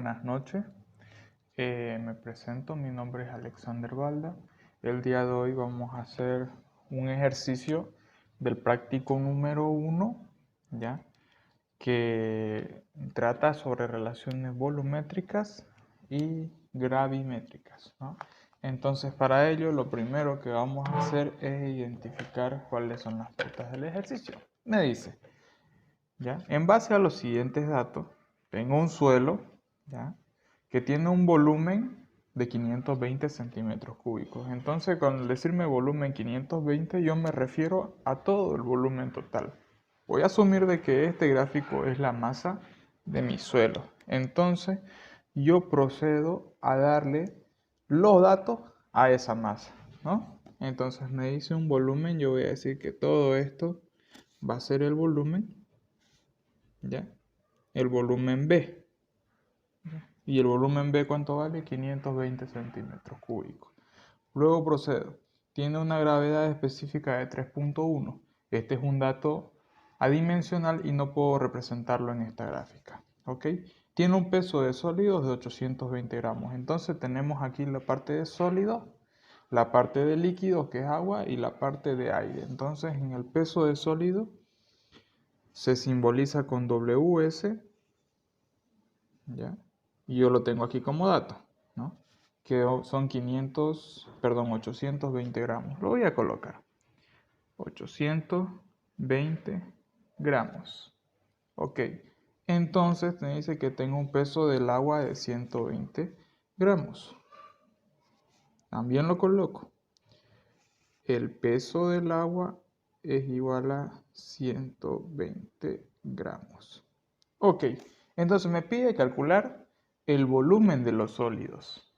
buenas noches. Me presento, mi nombre es Alexander Balda. El día de hoy vamos a hacer un ejercicio del práctico número 1, ¿ya? Que trata sobre relaciones volumétricas y gravimétricas, ¿no? Entonces, para ello, lo primero que vamos a hacer es identificar cuáles son las pautas del ejercicio. Me dice, ¿ya? En base a los siguientes datos, tengo un suelo, ¿ya? Que tiene un volumen de 520 centímetros cúbicos. Entonces, con decirme volumen 520, yo me refiero a todo el volumen total. Voy a asumir de que este gráfico es la masa de mi suelo. Entonces, yo procedo a darle los datos a esa masa, ¿no? Entonces, me dice un volumen, yo voy a decir que todo esto va a ser el volumen, ¿ya? El volumen B. ¿Y el volumen B cuánto vale? 520 centímetros cúbicos. Luego procedo. Tiene una gravedad específica de 3.1. Este es un dato adimensional y no puedo representarlo en esta gráfica. ¿Ok? Tiene un peso de sólidos de 820 gramos. Entonces tenemos aquí la parte de sólido, la parte de líquido que es agua y la parte de aire. Entonces en el peso de sólido se simboliza con WS, ¿ya? Y yo lo tengo aquí como dato, ¿no? Que son 820 gramos. Lo voy a colocar. 820 gramos. Ok. Entonces te dice que tengo un peso del agua de 120 gramos. También lo coloco. El peso del agua es igual a 120 gramos. Ok. Entonces me pide calcular el volumen de los sólidos.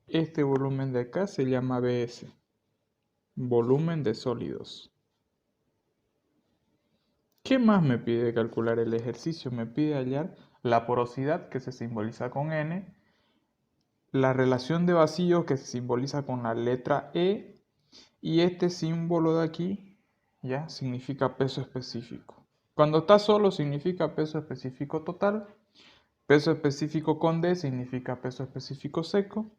Este volumen de acá se llama BS, volumen de sólidos. ¿Qué más me pide calcular el ejercicio? Me pide hallar la porosidad, que se simboliza con N, la relación de vacío, que se simboliza con la letra E, y este símbolo de aquí, ya, significa peso específico. Cuando está solo significa peso específico total, peso específico con D significa peso específico seco,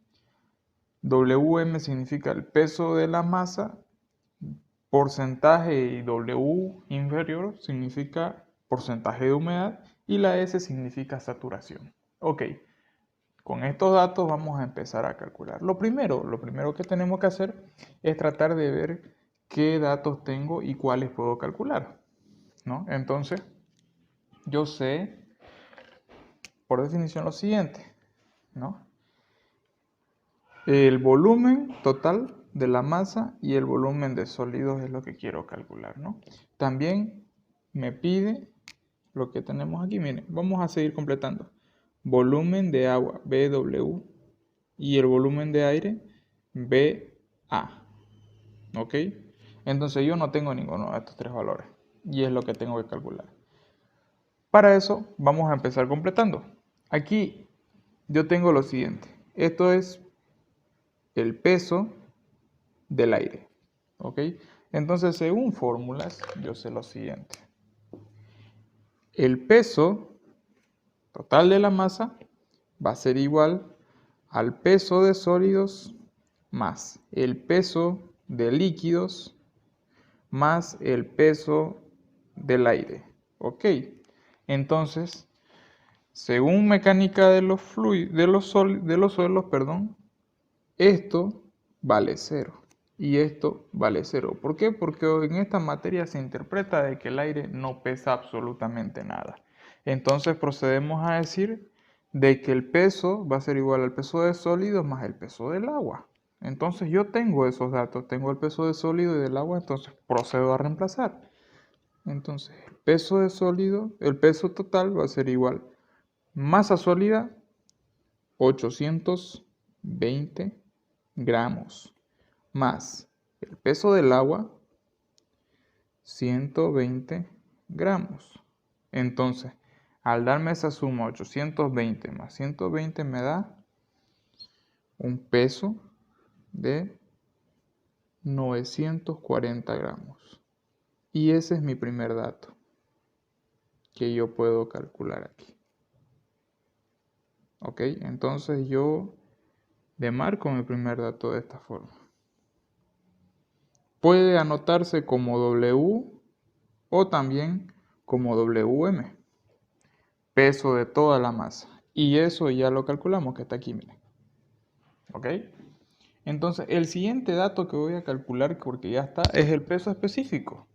Wm significa el peso de la masa, porcentaje y W inferior significa porcentaje de humedad y la S significa saturación. Ok, con estos datos vamos a empezar a calcular. Lo primero que tenemos que hacer es tratar de ver qué datos tengo y cuáles puedo calcular, ¿no? Entonces, yo sé por definición lo siguiente, ¿no? El volumen total de la masa y el volumen de sólidos es lo que quiero calcular, ¿no? También me pide lo que tenemos aquí, miren, vamos a seguir completando. Volumen de agua, BW, y el volumen de aire, BA, ¿ok? Entonces yo no tengo ninguno de estos tres valores y es lo que tengo que calcular. Para eso vamos a empezar completando. Aquí yo tengo lo siguiente, esto es el peso del aire, ¿ok? Entonces, según fórmulas, yo sé lo siguiente. El peso total de la masa va a ser igual al peso de sólidos más el peso de líquidos más el peso del aire, ¿ok? Entonces, según mecánica de los fluidos, de los suelos, perdón, esto vale 0 y esto vale 0. ¿Por qué? Porque en esta materia se interpreta de que el aire no pesa absolutamente nada. Entonces procedemos a decir de que el peso va a ser igual al peso de sólido más el peso del agua. Entonces yo tengo esos datos, tengo el peso de sólido y del agua, entonces procedo a reemplazar. Entonces el peso de sólido, el peso total va a ser igual masa sólida 820 gramos más el peso del agua 120 gramos. Entonces, al darme esa suma 820 más 120 me da un peso de 940 gramos. Y ese es mi primer dato que yo puedo calcular aquí. ¿Ok? Entonces yo demarco mi primer dato de esta forma. Puede anotarse como W o también como WM, peso de toda la masa. Y eso ya lo calculamos, que está aquí, miren. ¿Ok? Entonces, el siguiente dato que voy a calcular, porque ya está, es el peso específico.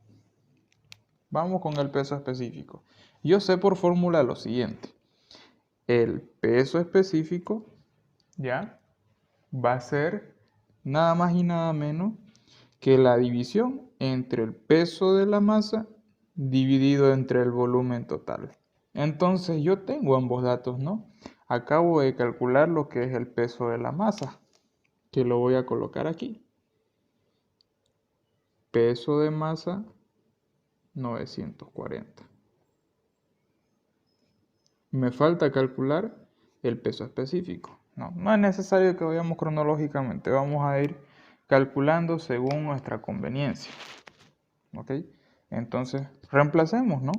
Vamos con el peso específico. Yo sé por fórmula lo siguiente. El peso específico, ¿ya? Va a ser nada más y nada menos que la división entre el peso de la masa dividido entre el volumen total. Entonces yo tengo ambos datos, ¿no? Acabo de calcular lo que es el peso de la masa, que lo voy a colocar aquí. Peso de masa 940. Me falta calcular el peso específico. No es necesario que vayamos cronológicamente, vamos a ir calculando según nuestra conveniencia. ¿Ok? Entonces, reemplacemos, ¿no?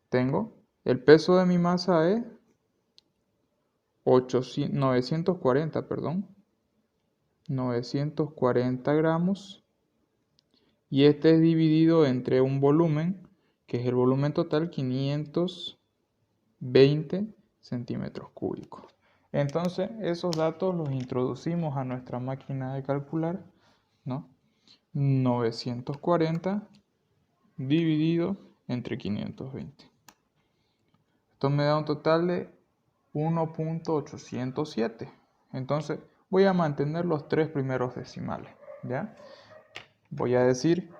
Tengo el peso de mi masa es 940, perdón. 940 gramos. Y este es dividido entre un volumen, que es el volumen total, 520 centímetros cúbicos. Entonces, esos datos los introducimos a nuestra máquina de calcular, ¿no? 940 dividido entre 520. Esto me da un total de 1.807. Entonces voy a mantener los tres primeros decimales, ¿ya? Voy a decir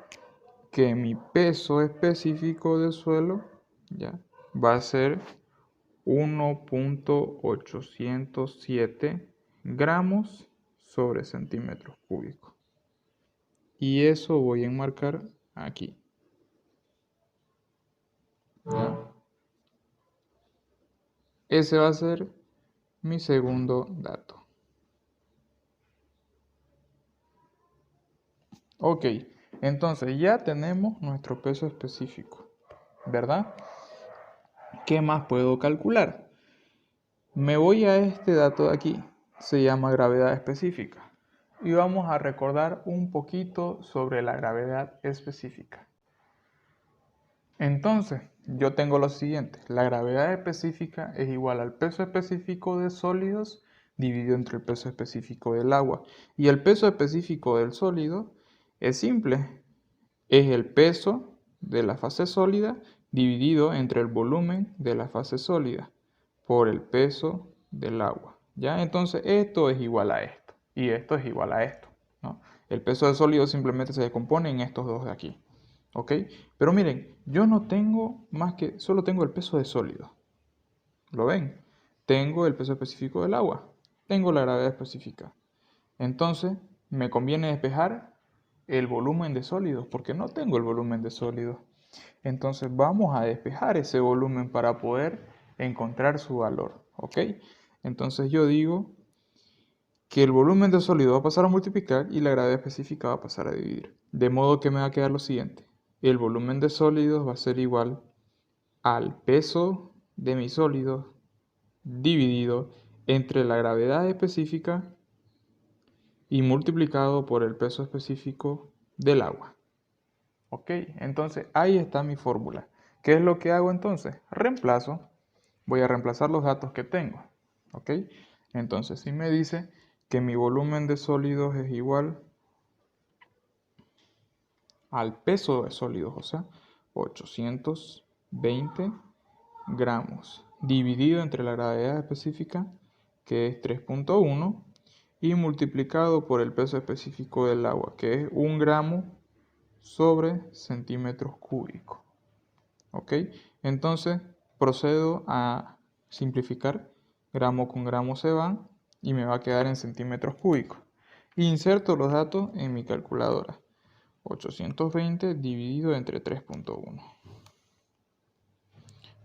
que mi peso específico de suelo, ¿ya? Va a ser 1.807 gramos sobre centímetros cúbicos. Y eso voy a enmarcar aquí. ¿Ya? Ese va a ser mi segundo dato. Ok, entonces ya tenemos nuestro peso específico, ¿verdad? ¿Qué más puedo calcular? Me voy a este dato de aquí, se llama gravedad específica. Y vamos a recordar un poquito sobre la gravedad específica. Entonces, yo tengo lo siguiente, la gravedad específica es igual al peso específico de sólidos dividido entre el peso específico del agua. Y el peso específico del sólido es simple, es el peso de la fase sólida dividido entre el volumen de la fase sólida por el peso del agua. ¿Ya? Entonces esto es igual a esto y esto es igual a esto, ¿no? El peso del sólido simplemente se descompone en estos dos de aquí. ¿Ok? Pero miren, yo no tengo más que, solo tengo el peso de sólido. ¿Lo ven? Tengo el peso específico del agua. Tengo la gravedad específica. Entonces, me conviene despejar el volumen de sólidos, porque no tengo el volumen de sólidos. Entonces, vamos a despejar ese volumen para poder encontrar su valor. ¿Ok? Entonces, yo digo que el volumen de sólido va a pasar a multiplicar y la gravedad específica va a pasar a dividir. De modo que me va a quedar lo siguiente. El volumen de sólidos va a ser igual al peso de mis sólidos dividido entre la gravedad específica y multiplicado por el peso específico del agua. ¿Ok? Entonces ahí está mi fórmula. ¿Qué es lo que hago entonces? Reemplazo. Voy a reemplazar los datos que tengo. ¿Ok? Entonces si me dice que mi volumen de sólidos es igual al peso de sólidos, o sea, 820 gramos, dividido entre la gravedad específica, que es 3.1, y multiplicado por el peso específico del agua, que es 1 gramo sobre centímetros cúbicos. ¿Ok? Entonces procedo a simplificar. Gramo con gramo se van y me va a quedar en centímetros cúbicos. Inserto los datos en mi calculadora. 820 dividido entre 3.1.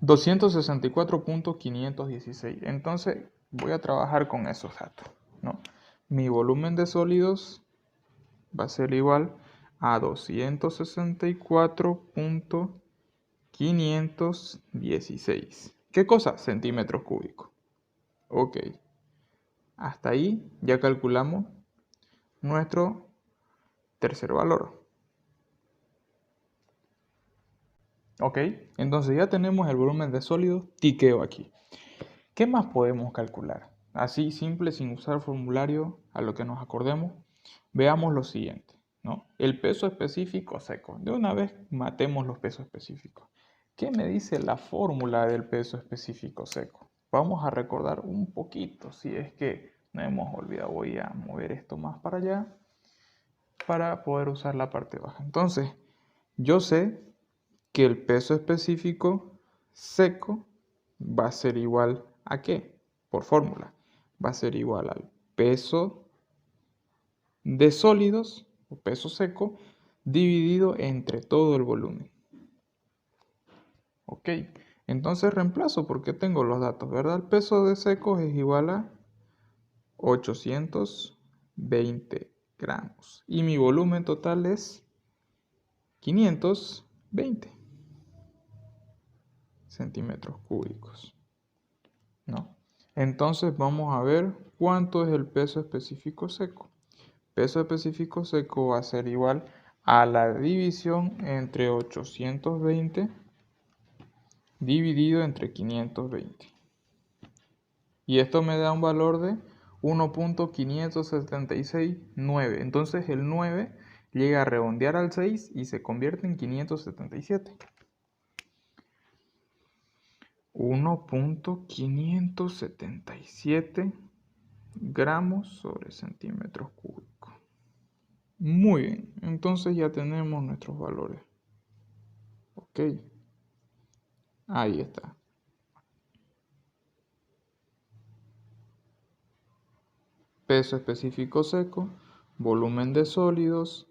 264.516. Entonces voy a trabajar con esos datos, ¿no? Mi volumen de sólidos va a ser igual a 264.516. ¿Qué cosa? Centímetros cúbicos. Ok, hasta ahí ya calculamos nuestro tercer valor. Ok, entonces ya tenemos el volumen de sólidos, tiqueo aquí. ¿Qué más podemos calcular? Así simple, sin usar formulario, a lo que nos acordemos, veamos lo siguiente, ¿no? El peso específico seco. De una vez matemos los pesos específicos. ¿Qué me dice la fórmula del peso específico seco? Vamos a recordar un poquito, si es que no hemos olvidado. Voy a mover esto más para allá para poder usar la parte baja. Entonces, yo sé que el peso específico seco va a ser igual ¿a qué? Por fórmula. Va a ser igual al peso de sólidos, o peso seco, dividido entre todo el volumen. Ok, entonces reemplazo porque tengo los datos, ¿verdad? El peso de secos es igual a 820 gramos. Y mi volumen total es 520 centímetros cúbicos, ¿no? Entonces vamos a ver cuánto es el peso específico seco. Peso específico seco va a ser igual a la división entre 820 dividido entre 520. Y esto me da un valor de 1.5769. Entonces el 9 llega a redondear al 6 y se convierte en 577. 1.577 gramos sobre centímetros cúbicos. Muy bien, entonces ya tenemos nuestros valores. Ok, ahí está. Peso específico seco, volumen de sólidos,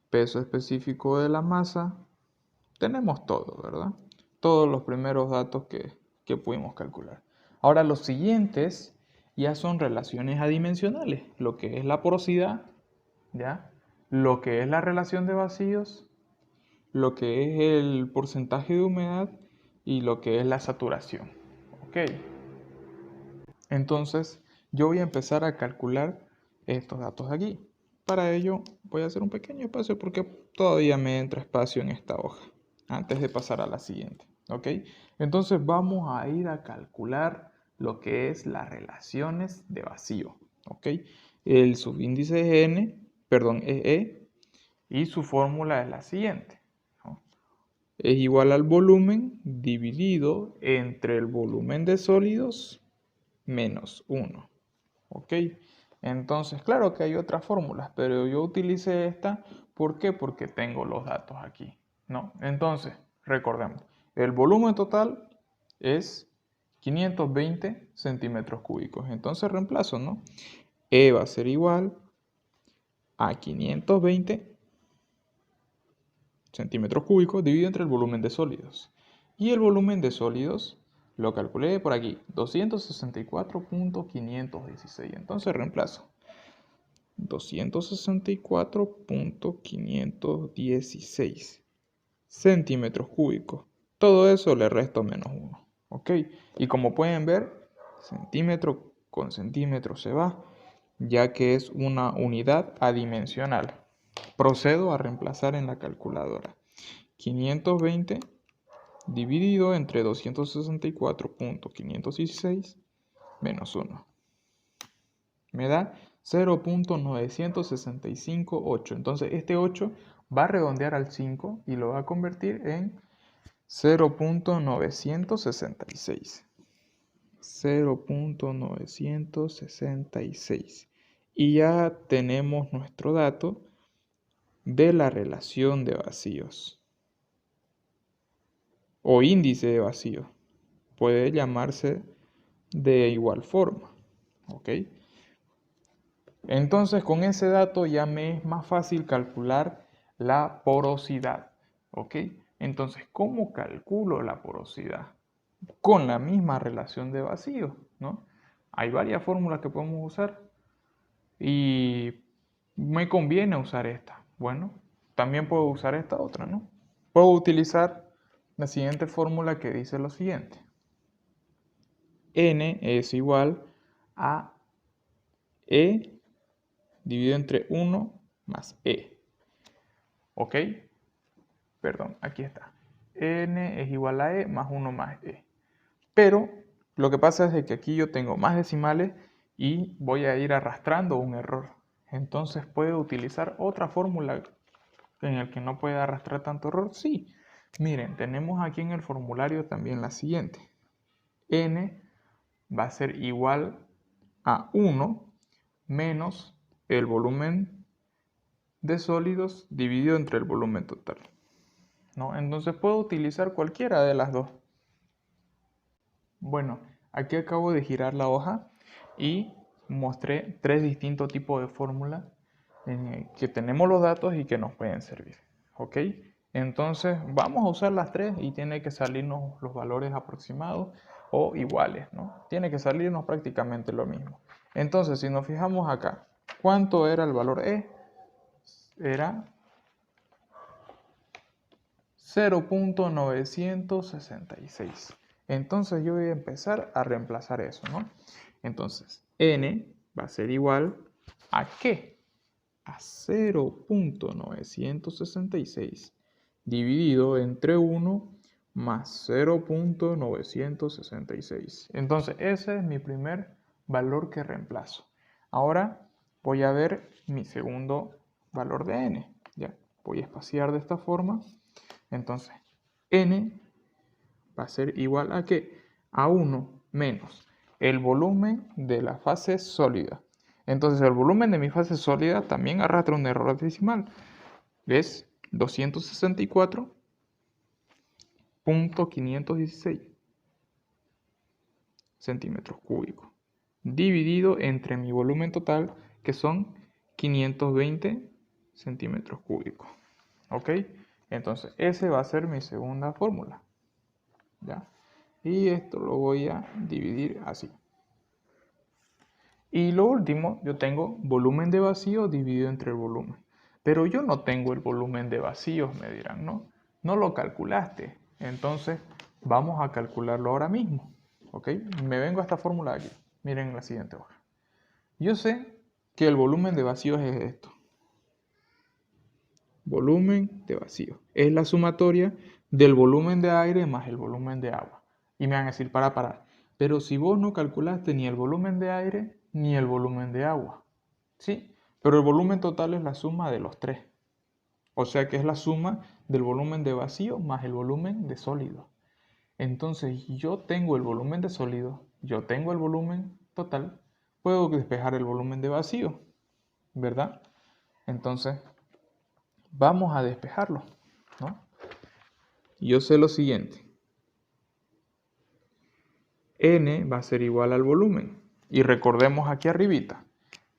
peso específico de la masa. Tenemos todo, ¿verdad? Todos los primeros datos que pudimos calcular. Ahora los siguientes ya son relaciones adimensionales, lo que es la porosidad, ¿ya? Lo que es la relación de vacíos, lo que es el porcentaje de humedad y lo que es la saturación. ¿Ok? Entonces, yo voy a empezar a calcular estos datos aquí. Para ello, voy a hacer un pequeño espacio porque todavía me entra espacio en esta hoja, antes de pasar a la siguiente. ¿Ok? Entonces, vamos a ir a calcular lo que es las relaciones de vacío. ¿Ok? El subíndice es E, y su fórmula es la siguiente, ¿no? Es igual al volumen dividido entre el volumen de sólidos menos 1. ¿Ok? Entonces, claro que hay otras fórmulas, pero yo utilicé esta. ¿Por qué? Porque tengo los datos aquí, ¿no? Entonces, recordemos, el volumen total es 520 centímetros cúbicos. Entonces reemplazo, ¿no? E va a ser igual a 520 centímetros cúbicos dividido entre el volumen de sólidos. Y el volumen de sólidos lo calculé por aquí, 264.516. Entonces reemplazo 264.516 centímetros cúbicos. Todo eso le resto menos 1. ¿Ok? Y como pueden ver, centímetro con centímetro se va, ya que es una unidad adimensional. Procedo a reemplazar en la calculadora. 520 dividido entre 264.516 menos 1. Me da 0.9658. Entonces este 8 va a redondear al 5 y lo va a convertir en 0.966. 0.966. Y ya tenemos nuestro dato de la relación de vacíos o índice de vacío. Puede llamarse de igual forma. ¿Ok? Entonces con ese dato ya me es más fácil calcular la porosidad. ¿Ok? Entonces, ¿cómo calculo la porosidad? Con la misma relación de vacío, ¿no? Hay varias fórmulas que podemos usar y me conviene usar esta. Bueno, también puedo usar esta otra, ¿no? Puedo utilizar la siguiente fórmula que dice lo siguiente. N es igual a E dividido entre 1 más E. ¿Ok? Perdón, aquí está. N es igual a E más 1 más E. Pero lo que pasa es que aquí yo tengo más decimales y voy a ir arrastrando un error. Entonces puedo utilizar otra fórmula en el que no puede arrastrar tanto error. Sí, miren, tenemos aquí en el formulario también la siguiente. N va a ser igual a 1 menos el volumen de sólidos dividido entre el volumen total, ¿no? Entonces puedo utilizar cualquiera de las dos. Bueno, aquí acabo de girar la hoja y mostré tres distintos tipos de fórmulas que tenemos los datos y que nos pueden servir. ¿Ok? Entonces vamos a usar las tres y tiene que salirnos los valores aproximados o iguales, ¿no? Tiene que salirnos prácticamente lo mismo. Entonces, si nos fijamos acá, ¿cuánto era el valor E? Era 0.966. Entonces yo voy a empezar a reemplazar eso, ¿no? Entonces, N va a ser igual ¿a qué? A 0.966 dividido entre 1 más 0.966. Entonces, ese es mi primer valor que reemplazo. Ahora voy a ver mi segundo valor de N. Ya, voy a espaciar de esta forma. Entonces, N va a ser igual ¿a qué? A 1 menos el volumen de la fase sólida. Entonces, el volumen de mi fase sólida también arrastra un error decimal. Es 264.516 centímetros cúbicos. Dividido entre mi volumen total, que son 520 centímetros cúbicos. ¿Ok? Entonces, ese va a ser mi segunda fórmula. ¿Ya? Y esto lo voy a dividir así. Y lo último, yo tengo volumen de vacío dividido entre el volumen. Pero yo no tengo el volumen de vacíos, me dirán, ¿no? No lo calculaste. Entonces, vamos a calcularlo ahora mismo. ¿Ok? Me vengo a esta fórmula de aquí. Miren la siguiente hoja. Yo sé que el volumen de vacíos es esto. Volumen de vacío. Es la sumatoria del volumen de aire más el volumen de agua. Y me van a decir, para. Pero si vos no calculaste ni el volumen de aire ni el volumen de agua. ¿Sí? Pero el volumen total es la suma de los tres. O sea que es la suma del volumen de vacío más el volumen de sólido. Entonces yo tengo el volumen de sólido, yo tengo el volumen total, puedo despejar el volumen de vacío, ¿verdad? Entonces vamos a despejarlo, ¿no? Yo sé lo siguiente. N va a ser igual al volumen. Y recordemos aquí arribita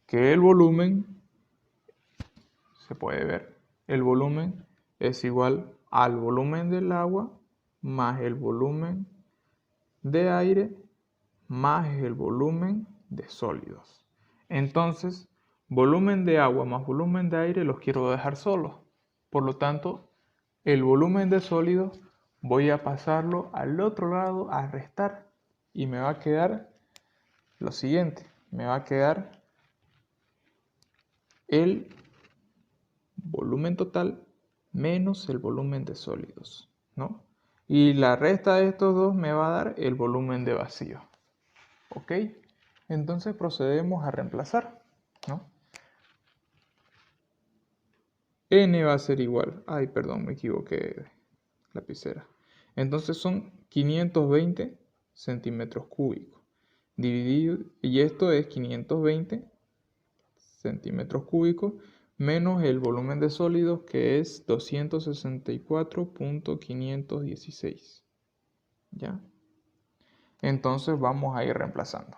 que el volumen, se puede ver, el volumen es igual al volumen del agua más el volumen de aire más el volumen de sólidos. Entonces, volumen de agua más volumen de aire los quiero dejar solos. Por lo tanto, el volumen de sólidos voy a pasarlo al otro lado a restar y me va a quedar lo siguiente. Me va a quedar el volumen total menos el volumen de sólidos, ¿no? Y la resta de estos dos me va a dar el volumen de vacío. ¿Ok? Entonces procedemos a reemplazar, ¿no? N va a ser igual. Ay, perdón, me equivoqué de lapicera. Entonces son 520 centímetros cúbicos. Dividido, y esto es 520 centímetros cúbicos menos el volumen de sólidos que es 264.516. ¿Ya? Entonces vamos a ir reemplazando.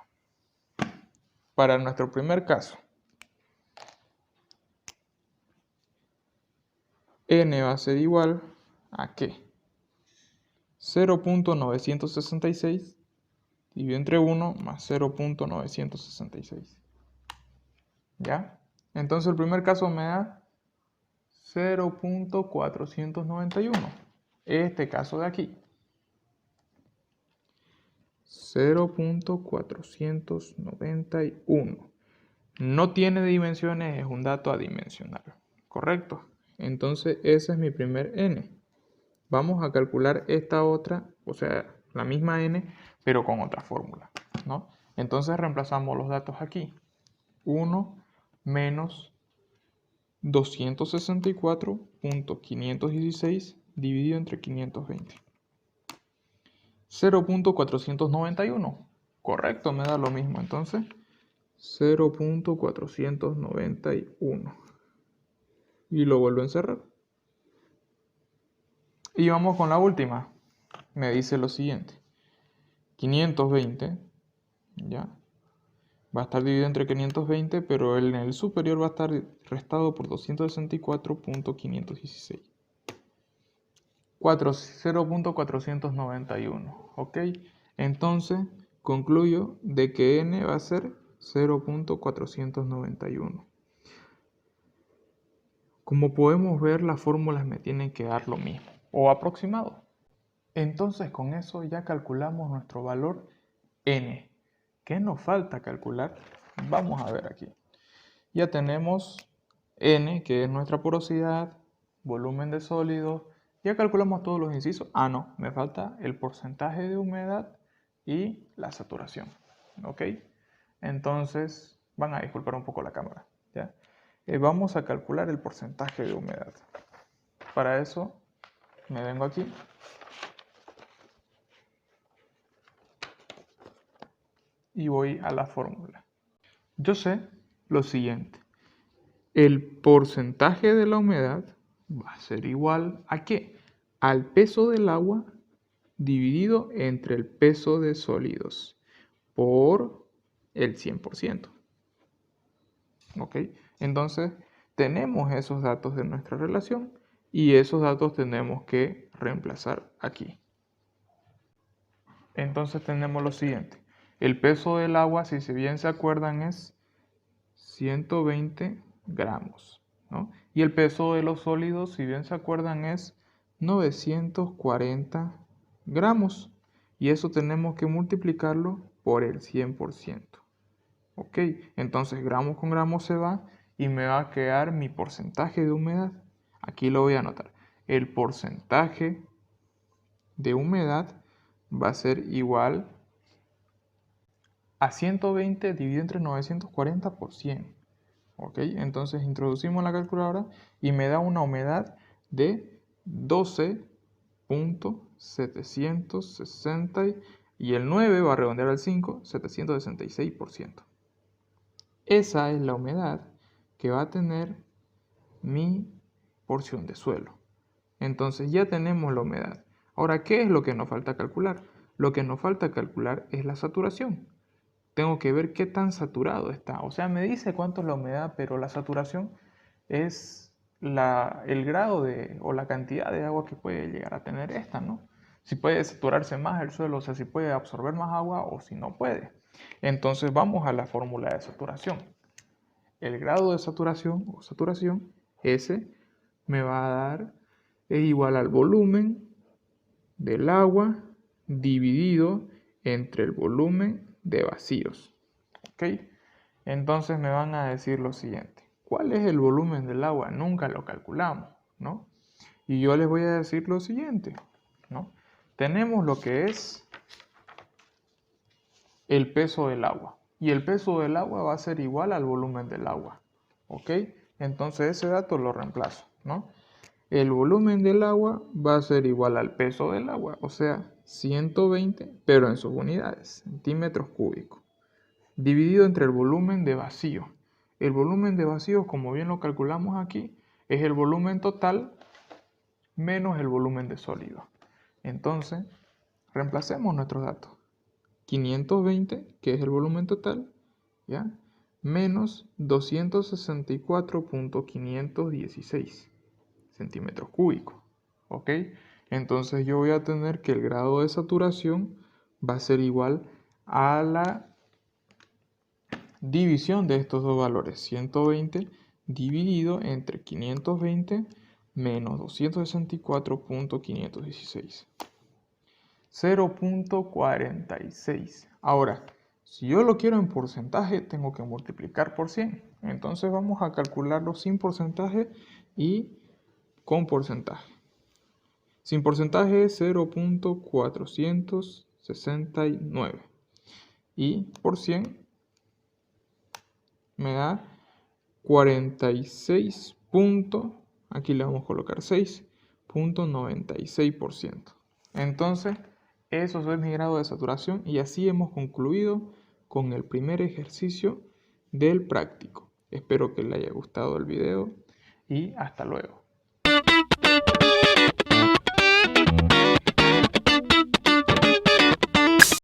Para nuestro primer caso, N va a ser igual a ¿qué? 0.966 dividido entre 1 más 0.966. ¿Ya? Entonces el primer caso me da 0.491. Este caso de aquí. 0.491. No tiene dimensiones, es un dato adimensional. ¿Correcto? Entonces ese es mi primer n. Vamos a calcular esta otra, o sea, la misma n, pero con otra fórmula, ¿no? Entonces reemplazamos los datos aquí. 1 menos 264.516 dividido entre 520. 0.491. Correcto, me da lo mismo. Entonces, 0.491. Y lo vuelvo a encerrar. Y vamos con la última. Me dice lo siguiente. 520, ¿ya? Va a estar dividido entre 520, pero en el superior va a estar restado por 264.516. 0.491, ¿ok? Entonces, concluyo de que n va a ser 0.491. Como podemos ver, las fórmulas me tienen que dar lo mismo, o aproximado. Entonces, con eso ya calculamos nuestro valor n. ¿Qué nos falta calcular? Vamos a ver aquí. Ya tenemos n, que es nuestra porosidad, volumen de sólidos. Ya calculamos todos los incisos. Ah, no, me falta el porcentaje de humedad y la saturación. ¿Ok? Entonces, van a disculpar un poco la cámara. ¿Ya? Vamos a calcular el porcentaje de humedad. Para eso, me vengo aquí. Y voy a la fórmula. Yo sé lo siguiente. El porcentaje de la humedad va a ser igual ¿a qué? Al peso del agua dividido entre el peso de sólidos por el 100%. ¿Ok? Entonces, tenemos esos datos de nuestra relación y esos datos tenemos que reemplazar aquí. Entonces tenemos lo siguiente. El peso del agua, si bien se acuerdan, es 120 gramos, ¿no? Y el peso de los sólidos, si bien se acuerdan, es 940 gramos. Y eso tenemos que multiplicarlo por el 100%. Ok, entonces gramos con gramos se va y me va a quedar mi porcentaje de humedad. Aquí lo voy a anotar. El porcentaje de humedad va a ser igual a 120 dividido entre 940 por 100. ¿Ok? Entonces introducimos la calculadora y me da una humedad de 12.760 y el 9 va a redondear al 5, 766%. Esa es la humedad que va a tener mi porción de suelo. Entonces ya tenemos la humedad. Ahora, ¿qué es lo que nos falta calcular? Lo que nos falta calcular es la saturación. Tengo que ver qué tan saturado está. O sea, me dice cuánto es la humedad, pero la saturación es el grado o la cantidad de agua que puede llegar a tener esta, ¿no? Si puede saturarse más el suelo, o sea, si puede absorber más agua o si no puede. Entonces vamos a la fórmula de saturación. El grado de saturación o saturación, ese me va a dar, es igual al volumen del agua dividido entre el volumen de vacíos. ¿Ok? Entonces me van a decir lo siguiente. ¿Cuál es el volumen del agua? Nunca lo calculamos, ¿no? Y yo les voy a decir lo siguiente, ¿no? Tenemos lo que es el peso del agua. Y el peso del agua va a ser igual al volumen del agua. ¿Ok? Entonces ese dato lo reemplazo, ¿no? El volumen del agua va a ser igual al peso del agua, o sea, 120, pero en sus unidades, centímetros cúbicos, dividido entre el volumen de vacío. El volumen de vacío, como bien lo calculamos aquí, es el volumen total menos el volumen de sólido. Entonces, reemplacemos nuestros datos. 520, que es el volumen total, ¿ya? Menos 264.516 centímetros cúbicos. ¿Ok? Entonces yo voy a tener que el grado de saturación va a ser igual a la división de estos dos valores, 120 dividido entre 520 menos 264.516. 0.46. Ahora, si yo lo quiero en porcentaje, tengo que multiplicar por 100. Entonces vamos a calcularlo sin porcentaje y con porcentaje. Sin porcentaje es 0.469. Y por 100 me da 46. Aquí le vamos a colocar 6.96%. Entonces, eso es mi grado de saturación y así hemos concluido con el primer ejercicio del práctico. Espero que le haya gustado el video y hasta luego.